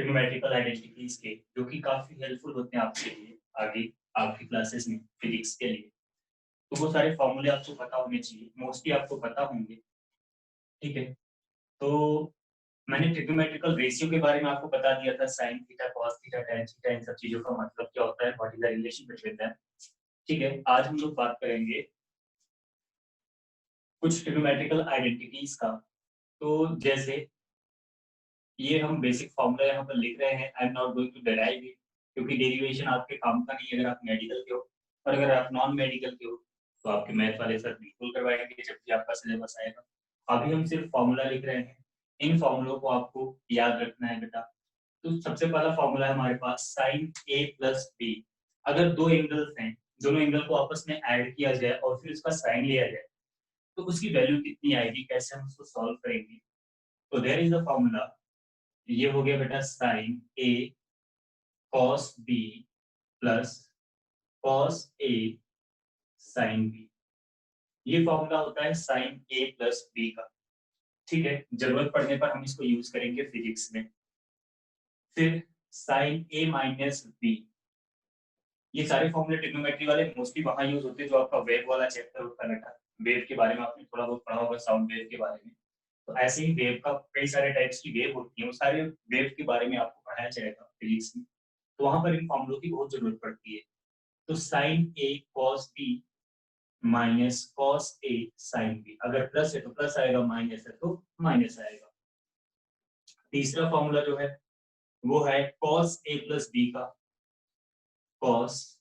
Trigonometrical identities के, जो कि काफी हेल्पफुल होते हैं आपके लिए आगे आपकी क्लासेस में फिजिक्स के लिए। तो वो सारे फॉर्मूले आपको पता होने चाहिए, मोस्टली आपको पता होंगे। ठीक है, तो मैंने ट्रिग्नोमेट्रिकल रेशियो के बारे में आपको बता दिया था, sine theta, cos theta, tan theta, इन सब चीजों का मतलब क्या होता है, what is the relation between them. ठीक है, आज हम लोग बात करेंगे कुछ ट्रिग्नोमेट्रिकल आइडेंटिटीज का। तो जैसे ये हम बेसिक फॉर्मूला यहाँ पर लिख रहे हैं, I am not going to derive it, क्योंकि डेरिवेशन आपके काम का नहीं है अगर आप मेडिकल के हो। और अगर आप नॉन मेडिकल के हो तो आपके मैथ वाले सर बिल्कुल करवाएंगे जब भी आपका सिलेबस आएगा। अभी हम सिर्फ फॉर्मूला लिख रहे हैं, इन फॉर्मूलों को आपको याद रखना है बेटा। तो सबसे पहला फॉर्मूला है हमारे पास साइन ए प्लस बी। अगर दो एंगल्स हैं, दोनों एंगल को आपस में ऐड किया जाए और फिर उसका साइन लिया जाए तो उसकी वैल्यू कितनी आएगी, कैसे हम उसको सॉल्व करेंगे। तो देयर इज द फॉर्मूला, ये हो गया बेटा sign A cos B plus cos A sine B. ये फॉर्मूला होता है साइन ए प्लस बी का। ठीक है, जरूरत पड़ने पर हम इसको यूज करेंगे फिजिक्स में। फिर साइन ए माइनस बी, ये सारे फॉर्मूले ट्रिग्नोमेट्री वाले मोस्टली वहां यूज होते हैं जो आपका वेव वाला चैप्टर होता है बेटा। वेव के बारे में आपने थोड़ा बहुत पढ़ा होगा, साउंड वेव के बारे में। तो ऐसे ही वेव का कई सारे टाइप्स की वेव होती है, वो सारे वेव के बारे में आपको पढ़ाया जाएगा फिजिक्स में। तो वहां पर इन फॉर्मूलों की बहुत जरूरत पड़ती है। तो sign A cos B minus cos A sine B, अगर प्लस है तो प्लस आएगा, माइनस है तो माइनस आएगा। तीसरा फॉर्मूला जो है वो है कॉस ए प्लस बी का, cos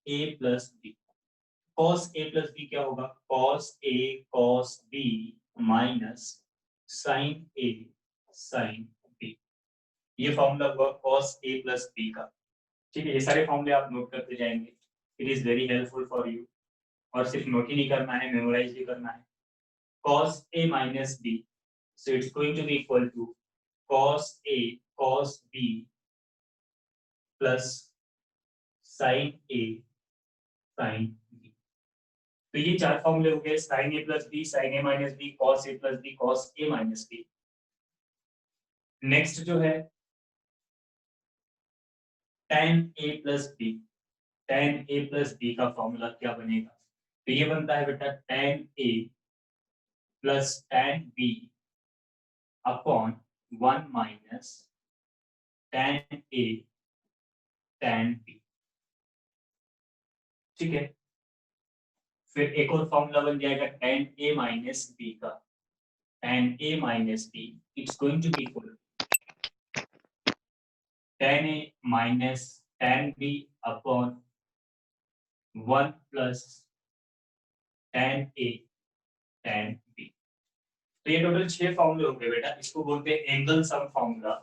A plus B. Cos A plus B क्या होगा, cos A cos B minus sign A sine B. ये फॉर्मूला हुआ कॉस ए प्लस बी का। ठीक है, ये सारे फॉर्मूले आप नोट करते जाएंगे, it is very helpful for you. और सिर्फ नोट ही नहीं करना है, मेमोराइज भी करना है। cos a minus b, so it's going to be equal to cos a cos b plus sin a sin b। तो ये चार फॉर्मूले हो गए, sin a plus b, sin a minus b, cos a plus b, cos a minus b। Next जो है tan a plus b, tan a plus b का formula क्या बनेगा, तो ये बनता है बेटा tan a plus tan b upon 1 minus tan a tan b। ठीक है, फिर एक और फॉर्मूला बन जाएगा tan a माइनस b का, tan a minus b it's going to be equal tan a minus tan b upon 1 plus tan a tan b। तो ये टोटल 6 फॉर्मूले हो गए बेटा, इसको बोलते हैं एंगल सम फॉर्मूला।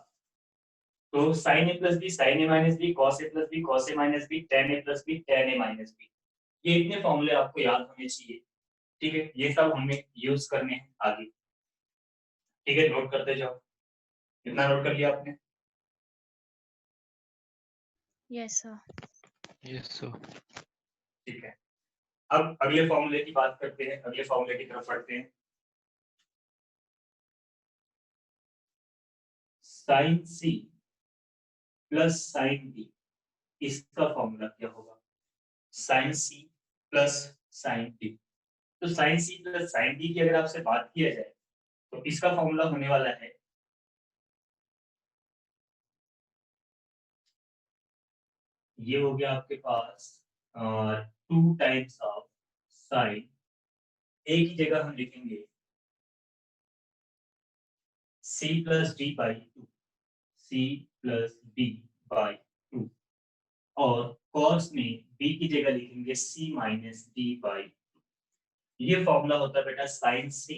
तो sin a plus B, sin a minus B, cos a plus B, cos a minus B, tan a plus B, tan a minus B. ये इतने फॉर्मूले आपको याद होने चाहिए। ठीक है, ये सब हमें यूज करने हैं आगे। ठीक है, नोट करते जाओ। कितना नोट कर लिया आपने? Yes sir. Yes sir. ठीक है, अब अगले फॉर्मूले की बात करते हैं, अगले फॉर्मूले की तरफ बढ़ते हैं। Sine C plus sine B, इसका फॉर्मूला क्या होगा, sine C plus sine B. तो sine C plus sine B की अगर आपसे बात किया जाए तो इसका फॉर्मूला होने वाला है, ये हो गया आपके पास 2 टाइम्स ऑफ साइन, ए की जगह हम लिखेंगे C plus D by two, C plus D by two. और कॉस में बी की जगह लिखेंगे C minus D by two. ये फॉर्मूला होता है बेटा sine C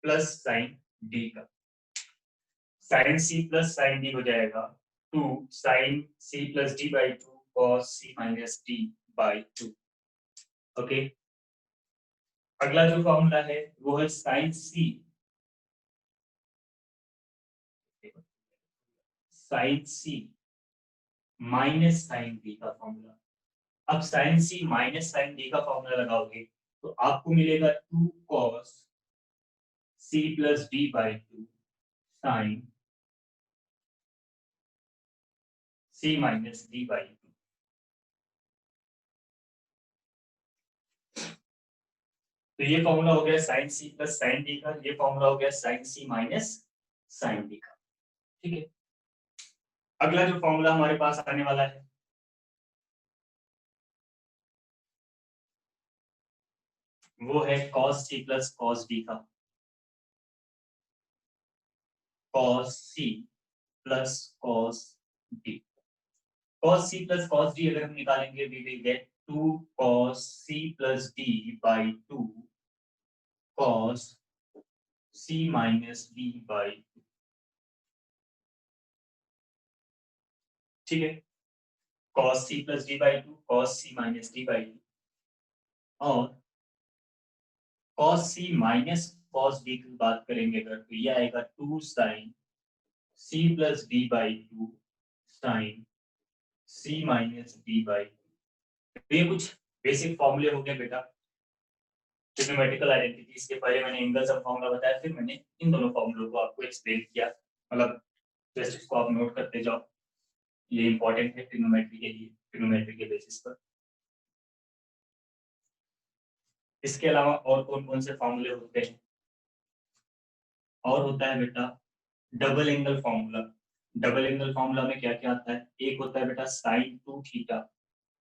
plus sine D का। Sine C plus sine D हो जाएगा 2 sine C plus D by two cos C minus D by two. Okay, अगला जो फॉर्मूला है वो है sine C, sine C minus sine D का formula. अब sine C minus sine D का फॉर्मूला लगाओगे तो आपको मिलेगा 2 cos C plus D by two sine c minus d by 2। तो ये फॉर्मूला हो गया sine C plus sine D का, ये फॉर्मूला हो गया sine C minus sine D का। ठीक है, अगला जो फॉर्मूला हमारे पास आने वाला है वो है cos c plus cos d का। cos c plus cos d, cos c plus cos d अगर हम निकालेंगे we will get 2 cos c plus d by 2 cos c minus d by 2। ठीक है, cos c plus d by 2 cos c minus d by 2 और cos c minus cos d की बात करेंगे अगर तो ये आएगा 2 sin c plus d by 2 sin c minus d by 2। तो ये कुछ बेसिक फॉर्मूले हो गए बेटा ट्रिग्नोमेट्रिकल आइडेंटिटीज के। पहले मैंने एंगल्स और फॉर्मूला बताया, फिर मैंने इन दोनों फॉर्मूलों को आपको एक्सप्लेन किया। मतलब जस्ट इसको आप नोट करते जाओ, ये इंपॉर्टेंट है ट्रिग्नोमेट्री के लिए, ट्रिग्नोमेट्री के बेसिस पर। इसके अलावा और कौन कौन से फॉर्मूले होते हैं? और होता है बेटा double angle formula. Double angle formula में क्या क्या आता है? एक होता है बेटा साइन 2 थीटा,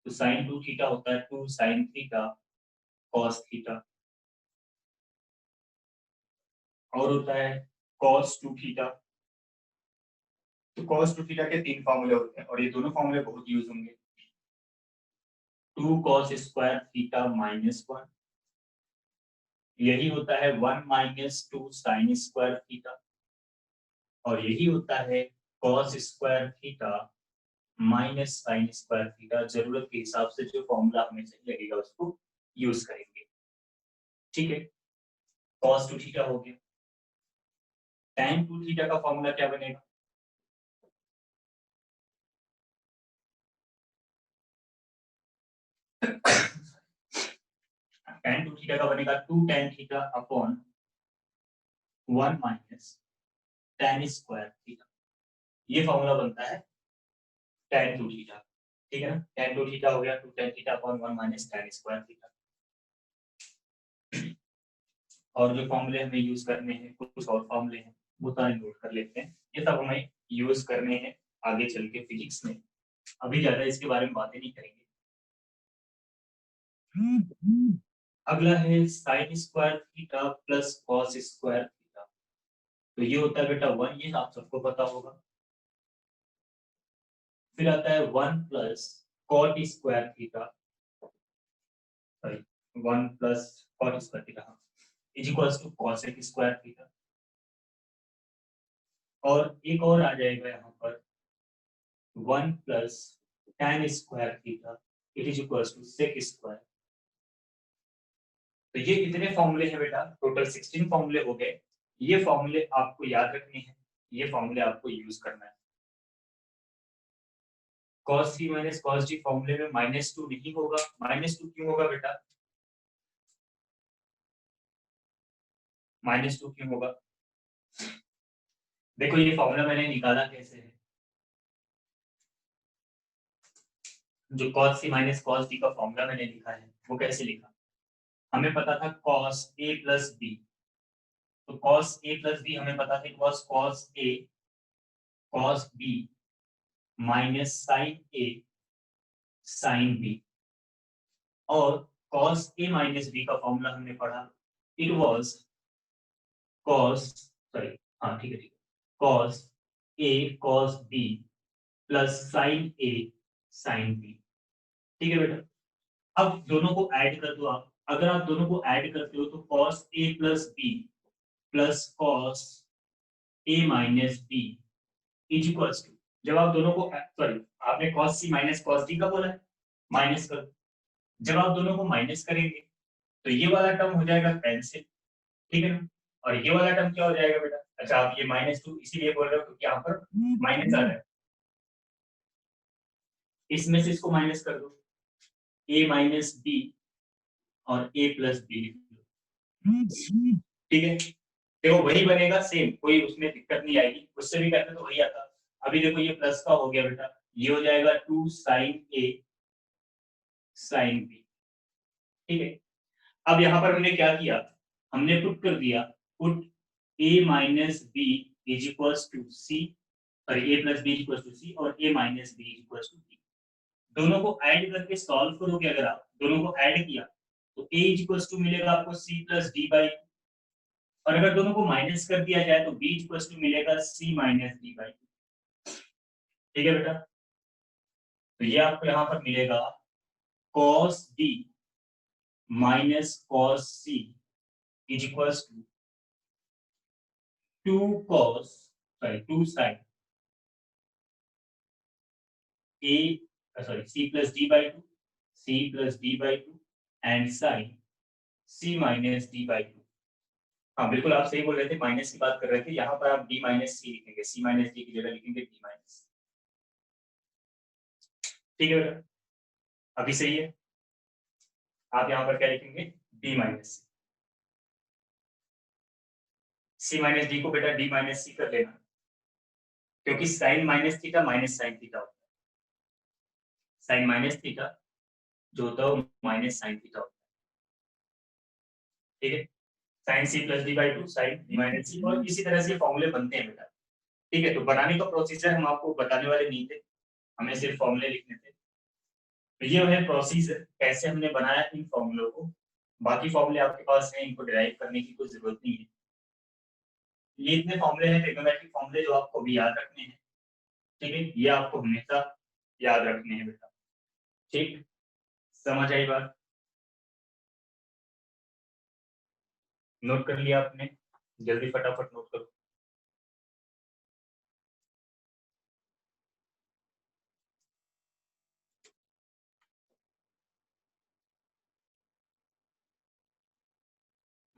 तो साइन 2 थीटा होता है 2 साइन थीटा कॉस थीटा। और होता है कॉस 2 थीटा, तो cos 2 थीटा के 3 फॉर्मूले होते हैं और ये दोनों फॉर्मूले बहुत यूज होंगे। 2 cos स्क्वायर थीटा माइनस 1, यही होता है 1 माइनस 2 साइन स्क्वायर थीटा, और यही होता है cos square theta minus sine square theta. जरूरत के हिसाब से जो फॉर्मूला हमें सही लगेगा उसको यूज करेंगे। ठीक है, cos 2 थीटा हो गया। tan 2 थीटा का फॉर्मूला क्या बनेगा? tan 2 थीटा का बनेगा 2 tan theta upon 1 minus tan square theta. ये फॉर्मूला बनता है tan 2 थीटा। ठीक है ना, tan 2 थीटा हो गया 2 tan theta upon 1 minus tan square theta. और जो फॉर्मूले हमें यूज करने हैं, कुछ और फॉर्मूले हैं वो सारे नोट कर लेते हैं। ये सब हमें यूज करने हैं आगे चल के फिजिक्स में, अभी ज्यादा इसके बारे में बातें नहीं करेंगे। अगला है sine square theta plus cos square theta, तो ये होता है बेटा 1, ये आप सबको पता होगा। फिर आता है 1 plus cot square theta, sorry 1 plus cot square theta is equals to cosec square theta. और एक और आ जाएगा यहाँ पर 1 plus tan square theta it is equals to sec square. तो ये कितने फॉर्मूले हैं बेटा? टोटल 16 फॉर्मूले हो गए। ये फॉर्मूले आपको याद रखने हैं, ये फॉर्मूले आपको यूज करना है। cos c minus cos d फॉर्मूले में -2 नहीं होगा। -2 क्यों होगा बेटा? -2 क्यों होगा? देखो ये फॉर्मूला मैंने निकाला कैसे है। जो cos c minus cos d का फॉर्मूला मैंने लिखा है वो कैसे लिखा? हमें पता था cos a प्लस b, तो cos a प्लस b हमें पता था cos a cos b minus sin a sin b। और cos a माइनस b का फॉर्मूला हमने पढ़ा, इट वाज cos, सॉरी हाँ ठीक है, cos a cos b plus sin a sin b। ठीक है बेटा, अब दोनों को ऐड कर दो आप। अगर आप दोनों को ऐड करते हो तो cos a plus b plus cos a minus b is equals to, जब आप दोनों को, सॉरी आपने cos c minus cos d का बोला है, माइनस कर, जब आप दोनों को माइनस करेंगे तो ये वाला टर्म हो जाएगा कैंसिल। ठीक है ना, और ये वाला टर्म क्या हो जाएगा बेटा? अच्छा आप ये -2 इसीलिए बोल रहे हो क्योंकि यहाँ पर माइनस आ रहा है, इसमें से इसको माइनस कर दो, a माइनस b और a प्लस b लिख दो। ठीक है, देखो वही बनेगा सेम, कोई उसमें दिक्कत नहीं आएगी, उससे भी करते तो वही आता। अभी देखो ये प्लस का हो गया बेटा, ये हो जाएगा 2 sin A sin B, ठीक है। अब यहाँ पर हमने क्या किया, हमने पुट कर दिया, put A minus B is equals to C, sorry A plus B is equals to C और A minus B is equals to B. दोनों को ऐड करके सॉल्व करोगे, अगर आप दोनों को ऐड किया तो A इज इक्वल्स टू मिलेगा आपको C प्लस डी बाई, और अगर दोनों को माइनस कर दिया जाए तो B इज इक्वल्स टू मिलेगा C माइनस डी बाई। ठीक है बेटा, तो ये आपको यहाँ पर मिलेगा cos B minus cos C is equals to 2 sin A, sorry, C plus D by 2, C plus D by 2 and sin C minus D by 2। हाँ बिल्कुल, आप सही बोल रहे थे, माइनस की बात कर रहे थे, यहाँ पर आप D माइनस सी लिखेंगे, C माइनस डी की जगह लिखेंगे D माइनस। ठीक है बेटा, अभी सही है। आप यहाँ पर क्या लिखेंगे, D minus C minus D को बेटा D माइनस सी कर लेना, क्योंकि sine minus theta minus sine theta होता है, साइन माइनस थीटा जो होता है वो माइनस साइन थीटा होता है। ठीक है, sine C plus D by two sine D minus C, और इसी तरह से फॉर्मूले बनते हैं बेटा। ठीक है, तो बनाने का प्रोसीजर हम आपको बताने वाले नहीं थे, हमें सिर्फ फॉर्मूले लिखने थे। तो ये है प्रोसीजर, कैसे हमने बनाया इन फॉर्मूलों को। बाकी फॉर्मूले आपके पास हैं, इनको डिराइव करने की कोई जरूरत नहीं है। ये इतने फॉर्मूले हैं ट्रिग्नोमेट्रिक फॉर्मूले जो आपको भी याद रखने हैं। ठीक है, ये आपको हमेशा याद रखने हैं बेटा। ठीक, समझ आई बात, नोट कर लिया आपने, जल्दी फटाफट नोट करो।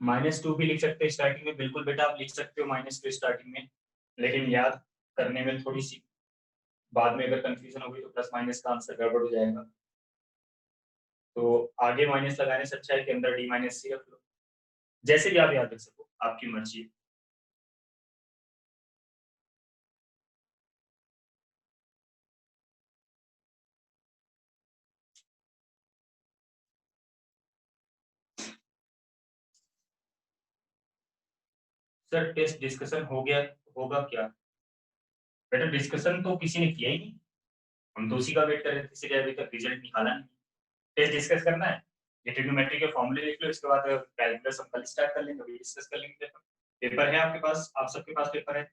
-2 भी लिख सकते हैं स्टार्टिंग में, बिल्कुल बेटा आप लिख सकते हो -2 स्टार्टिंग में, लेकिन याद करने में थोड़ी सी बाद में अगर कंफ्यूजन होगी तो प्लस माइनस का आंसर गड़बड़ हो जाएगा। तो आगे माइनस लगाने से अच्छा है कि अंदर डी माइनस सी रख लो, जैसे भी आप याद रख सको, आपकी मर्जी है। सर टेस्ट डिस्कशन हो गया, होगा क्या बेटा? डिस्कशन तो किसी ने किया ही नहीं, हम तो उसी का वेट कर रहे थे, इसलिए अभी तक रिजल्ट निकाला नहीं। टेस्ट डिस्कस करना है, ये ट्रिग्नोमेट्री के फॉर्मूले लिख लो, इसके बाद कैलकुलस हम कल स्टार्ट कर लेंगे, डिस्कस कर लेंगे। पेपर है आपके पास, आप सबके पास पेपर है?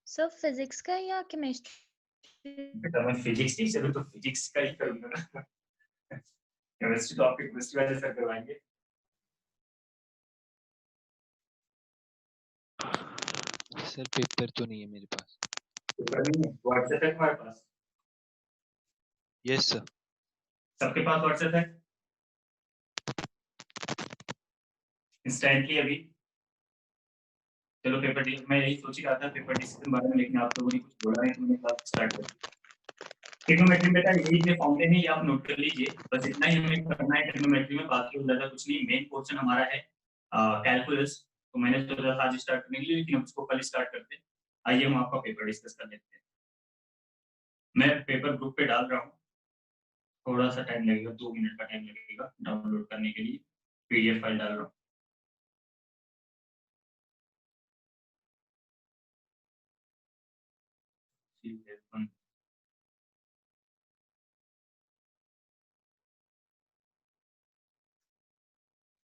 सर फिजिक्स का या केमिस्ट्री? बेटा मैं फिजिक्स टीचर हूँ तो फिजिक्स का ही करूंगा ना, केमिस्ट्री तो आपके केमिस्ट्री वाले सर करवाएंगे। सर पेपर तो नहीं है मेरे पास। पेपर नहीं है, व्हाट्सएप है तुम्हारे पास? Yes sir. सबके पास व्हाट्सएप है इंस्टेंटली अभी? चलो पेपर मैं यही सोच ही रहा था पेपर डिस्कशन बारे में, लेकिन आप लोगों ने कुछ बोला नहीं तो मैंने क्लास स्टार्ट कर दी। ट्रिग्नोमेट्री बेटा यही इतने फॉर्मूले हैं, ये आप नोट कर लीजिए, बस इतना ही हमें करना है ट्रिग्नोमेट्री में, बाकी और ज्यादा कुछ नहीं। मेन पोर्शन हमारा है कैलकुलस, तो मैंने सोचा था आज स्टार्ट करने के लिए, लेकिन हम उसको कल स्टार्ट करते हैं। आइए हम आपका पेपर डिस्कस कर लेते हैं। मैं पेपर ग्रुप पे डाल रहा हूँ, थोड़ा सा टाइम लगेगा, 2 मिनट का टाइम लगेगा डाउनलोड करने के लिए, पीडीएफ फाइल डाल रहा हूँ।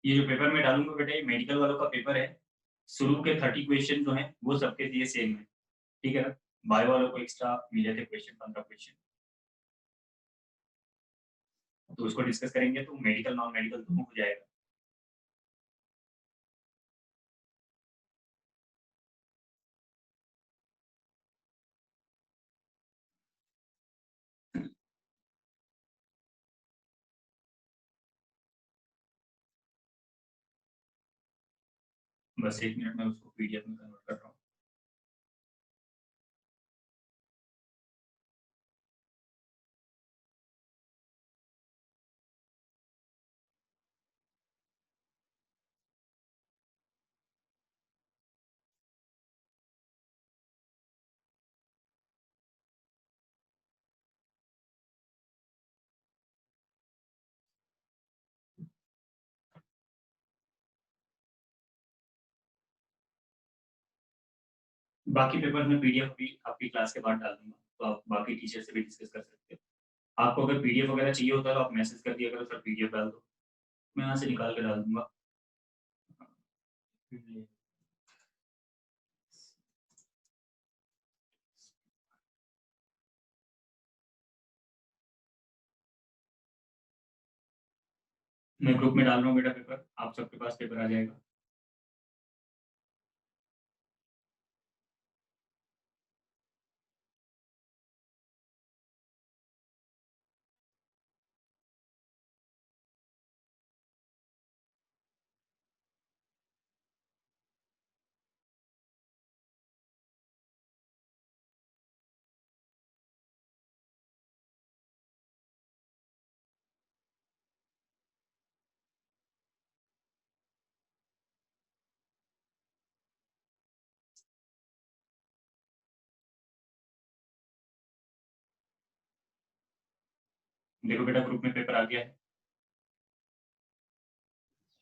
ये जो पेपर में डालूंगा बेटा, ये मेडिकल वालों का पेपर है, शुरू के 30 क्वेश्चन जो हैं वो सबके लिए सेम है। ठीक है ना, बायो वालों को एक्स्ट्रा मिले थे क्वेश्चन, 15 क्वेश्चन, तो उसको डिस्कस करेंगे तो मेडिकल नॉन मेडिकल दोनों हो जाएगा। बस 1 मिनट में उसको पीडीएफ में कन्वर्ट कर रहा हूँ। बाकी पेपर में पीडीएफ भी आपकी क्लास के बाद डाल दूँगा, तो आप बाकी टीचर से भी डिस्कस कर सकते हो। आपको अगर पीडीएफ वगैरह चाहिए होता है तो आप मैसेज कर दिया करो, सर पीडीएफ डाल दो, मैं यहाँ से निकाल के डाल दूँगा। मैं ग्रुप में डाल रहा हूँ बेटा पेपर, आप सबके पास पेपर आ जाएगा। देखो बेटा ग्रुप में पेपर आ गया है।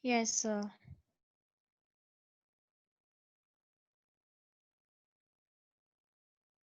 Yes, sir.